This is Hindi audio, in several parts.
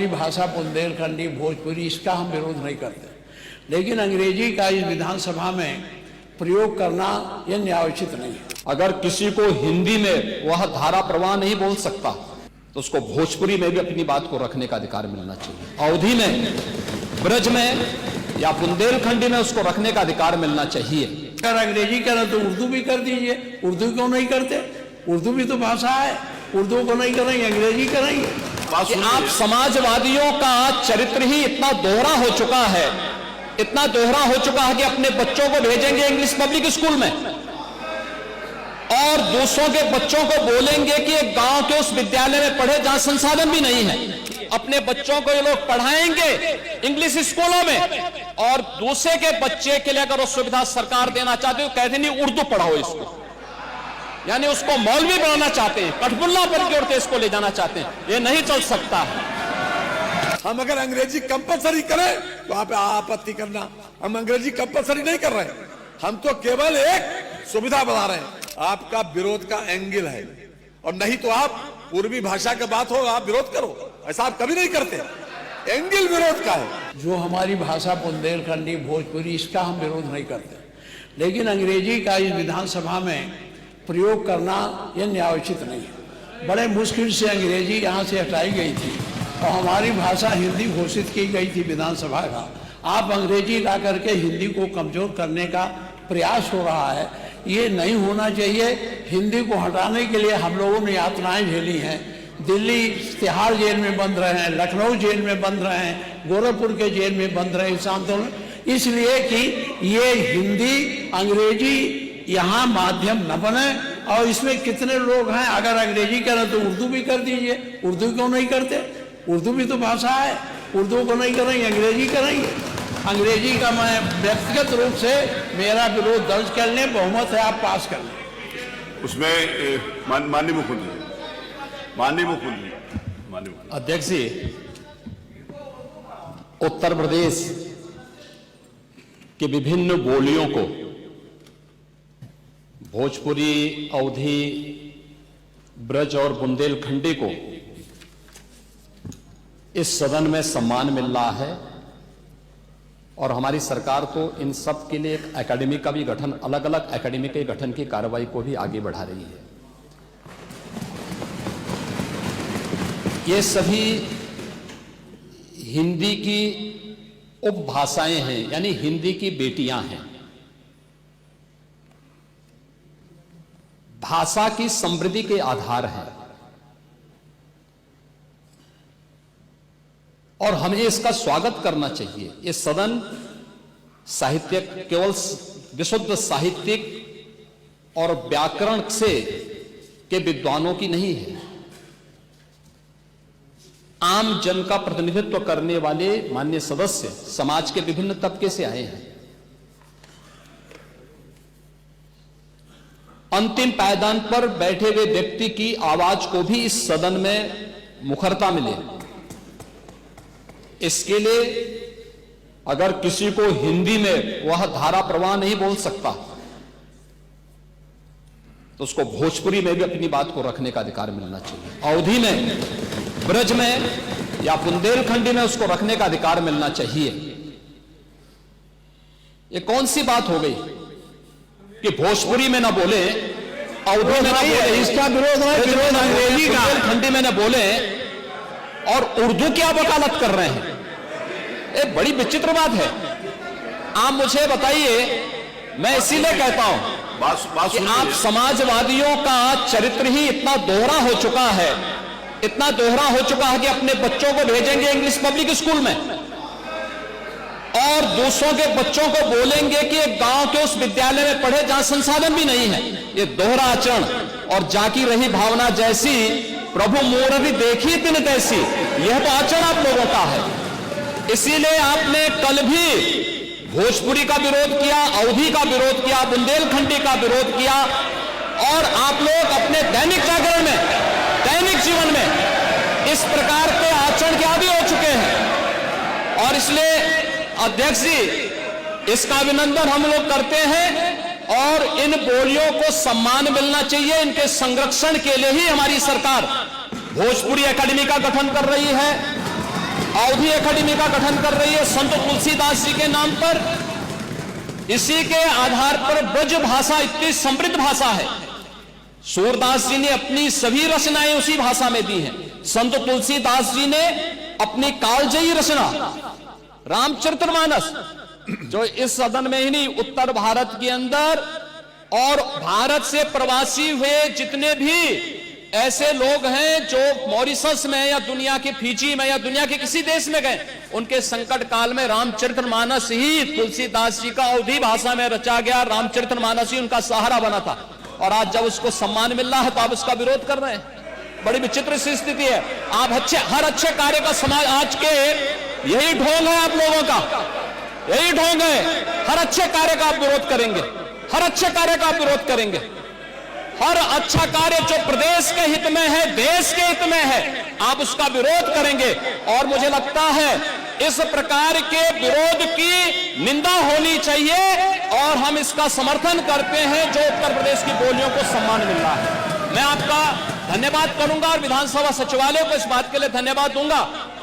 हमारी भाषा बुंदेलखंडी भोजपुरी, इसका हम विरोध नहीं करते, लेकिन अंग्रेजी का इस विधानसभा में प्रयोग करना यह न्यायोचित नहीं है। अगर किसी को हिंदी में वह धारा प्रवाह नहीं बोल सकता तो उसको भोजपुरी में भी अपनी बात को रखने का अधिकार मिलना चाहिए। अवधी में, ब्रज में या बुंदेलखंडी में उसको रखने का अधिकार मिलना चाहिए। अगर अंग्रेजी करें तो उर्दू भी कर दीजिए। उर्दू क्यों नहीं करते? उर्दू भी तो भाषा है। उर्दू को नहीं करेंगे, अंग्रेजी करेंगे। कि आप समाजवादियों का चरित्र ही इतना दोहरा हो चुका है, इतना दोहरा हो चुका है कि अपने बच्चों को भेजेंगे इंग्लिश पब्लिक स्कूल में और दूसरों के बच्चों को बोलेंगे कि एक गांव के उस विद्यालय में पढ़े जहां संसाधन भी नहीं है। अपने बच्चों को ये लोग पढ़ाएंगे इंग्लिश स्कूलों में और दूसरे के बच्चे के लिए अगर वो सुविधा सरकार देना चाहती है तो कहते नहीं उर्दू पढ़ाओ इसको, यानी उसको मौलवी बनाना चाहते हैं, कठपुतला बन के उड़ते इसको ले जाना चाहते हैं। ये नहीं चल सकता है। हम अगर अंग्रेजी कंपलसरी करें तो आप आपत्ति करना, हम अंग्रेजी कंपलसरी नहीं कर रहे हैं, हम तो केवल एक सुविधा बना रहे हैं। आपका विरोध का एंगल है, और नहीं तो आप पूर्वी भाषा की बात हो आप विरोध करो, ऐसा आप कभी नहीं करते। एंगल विरोध का है। जो हमारी भाषा बुंदेलखंडी भोजपुरी, इसका हम विरोध नहीं करते, लेकिन अंग्रेजी का इस विधानसभा में प्रयोग करना यह न्यायोचित नहीं है। बड़े मुश्किल से अंग्रेजी यहाँ से हटाई गई थी और हमारी भाषा हिंदी घोषित की गई थी विधानसभा का। आप अंग्रेजी ला करके हिंदी को कमजोर करने का प्रयास हो रहा है, ये नहीं होना चाहिए। हिंदी को हटाने के लिए हम लोगों ने यातनाएं झेली हैं। दिल्ली तिहाड़ जेल में बंद रहे हैं, लखनऊ जेल में बंद रहे हैं, गोरखपुर के जेल में बंद रहे इस आंदोलन, इसलिए कि ये हिंदी अंग्रेजी यहाँ माध्यम न बने। और इसमें कितने लोग हैं, अगर अंग्रेजी करें तो उर्दू भी कर दीजिए। उर्दू क्यों नहीं करते? उर्दू भी तो भाषा है। उर्दू को नहीं करेंगे, अंग्रेजी करेंगे। अंग्रेजी का मैं व्यक्तिगत रूप से मेरा विरोध दर्ज कर लें, बहुमत है आप पास कर लें। उसमें माननीय मुख्यमंत्री अध्यक्ष जी, उत्तर प्रदेश के विभिन्न बोलियों को, भोजपुरी, अवधी, ब्रज और बुंदेलखंडी को इस सदन में सम्मान मिल रहा है और हमारी सरकार तो इन सब के लिए एक एकेडमी का भी गठन, अलग अलग एकेडमी के गठन की कार्रवाई को भी आगे बढ़ा रही है। ये सभी हिंदी की उपभाषाएं हैं, यानी हिंदी की बेटियां हैं। भाषा की समृद्धि के आधार हैं और हमें इसका स्वागत करना चाहिए। ये सदन साहित्यिक, केवल विशुद्ध साहित्यिक और व्याकरण से के विद्वानों की नहीं है, आम जन का प्रतिनिधित्व करने वाले माननीय सदस्य समाज के विभिन्न तबके से आए हैं। अंतिम पायदान पर बैठे हुए व्यक्ति की आवाज को भी इस सदन में मुखरता मिले, इसके लिए अगर किसी को हिंदी में वह धारा प्रवाह नहीं बोल सकता तो उसको भोजपुरी में भी अपनी बात को रखने का अधिकार मिलना चाहिए। अवधी में, ब्रज में या बुंदेलखंडी में उसको रखने का अधिकार मिलना चाहिए। ये कौन सी बात हो गई कि भोजपुरी में ना बोले, अवधी में ना बोले, इसका विरोध है, विरोध अंग्रेजी का, बुंदेलखंडी में ना बोले और उर्दू की आप वकालत कर रहे हैं। ये बड़ी विचित्र बात है। आप मुझे बताइए, मैं इसीलिए कहता हूं कि आप समाजवादियों का चरित्र ही इतना दोहरा हो चुका है, इतना दोहरा हो चुका है कि अपने बच्चों को भेजेंगे इंग्लिश पब्लिक स्कूल में और दूसरों के बच्चों को बोलेंगे कि एक गांव के उस विद्यालय में पढ़े जहां संसाधन भी नहीं है। ये दोहरा आचरण और जाकी रही भावना जैसी प्रभु मोररी देखी तिन तैसी, यह तो आचरण आप लोगों का है। इसीलिए आपने कल भी भोजपुरी का विरोध किया, अवधी का विरोध किया, बुंदेलखंडी का विरोध किया और आप लोग अपने दैनिक जागरण में, दैनिक जीवन में इस प्रकार के आचरण के आदी हो चुके हैं। और इसलिए अध्यक्ष जी, इसका अभिनंदन हम लोग करते हैं और इन बोलियों को सम्मान मिलना चाहिए। इनके संरक्षण के लिए ही हमारी सरकार भोजपुरी एकेडमी का गठन कर रही है अवधी एकेडमी का गठन कर रही है संत तुलसीदास जी के नाम पर। इसी के आधार पर ब्रज भाषा इतनी समृद्ध भाषा है। सूरदास जी ने अपनी सभी रचनाएं उसी भाषा में दी हैं। संत तुलसीदास जी ने अपनी कालजयी रचना रामचरितमानस, जो इस सदन में ही नहीं, उत्तर भारत के अंदर और भारत से प्रवासी हुए जितने भी ऐसे लोग हैं जो मॉरिशस में या दुनिया के फिजी में या दुनिया के किसी देश में गए, उनके संकट काल में रामचरितमानस ही तुलसीदास जी का अवधी भाषा में रचा गया रामचरितमानस ही उनका सहारा बना था। और आज जब उसको सम्मान मिल रहा है तो आप उसका विरोध कर रहे हैं। बड़ी विचित्र सी स्थिति है। आप हर अच्छे कार्य का समाज, आज के यही ढोंग है आप लोगों का, यही ढोंग है। हर अच्छे कार्य का आप विरोध करेंगे, हर अच्छे कार्य का आप विरोध करेंगे। हर अच्छा कार्य जो प्रदेश के हित में है, देश के हित में है, आप उसका विरोध करेंगे। और मुझे लगता है इस प्रकार के विरोध की निंदा होनी चाहिए और हम इसका समर्थन करते हैं जो उत्तर प्रदेश की बोलियों को सम्मान मिल रहा है। मैं आपका धन्यवाद करूंगा और विधानसभा सचिवालय को इस बात के लिए धन्यवाद दूंगा।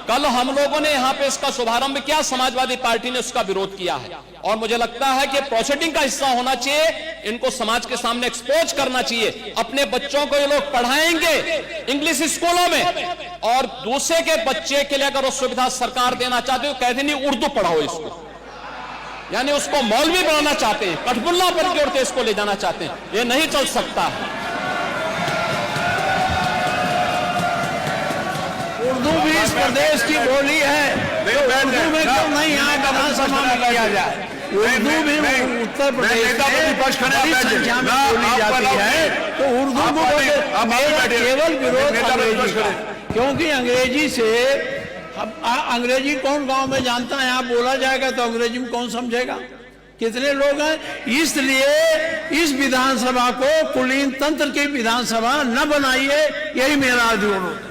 कल हम लोगों ने यहां पे इसका शुभारंभ किया, समाजवादी पार्टी ने उसका विरोध किया है और मुझे लगता है कि प्रोसीडिंग का हिस्सा होना चाहिए। इनको समाज के सामने एक्सपोज करना चाहिए। अपने बच्चों को ये लोग पढ़ाएंगे इंग्लिश स्कूलों में और दूसरे के बच्चे के लिए अगर वो सुविधा सरकार देना चाहते हो, कहते नहीं उर्दू पढ़ाओ इसको, यानी उसको मौलवी बनाना चाहते हैं, कठपुल्ला पर की ओर इसको ले जाना चाहते हैं। ये नहीं चल सकता है। उर्दू भी इस प्रदेश की बोली है, तो उर्दू में क्यों नहीं यहाँ विधानसभा में किया जाए? उर्दू भी उत्तर प्रदेश में बड़ी संख्या में बोली जाती है, तो उर्दू को मेरा केवल विरोध अंग्रेजी का, क्योंकि अंग्रेजी से अंग्रेजी कौन गांव में जानता है? यहाँ बोला जाएगा तो अंग्रेजी में कौन समझेगा? कितने लोग हैं? इसलिए इस विधानसभा को कुलीन तंत्र की विधानसभा न बनाइए, यही मेरा अनुरोध।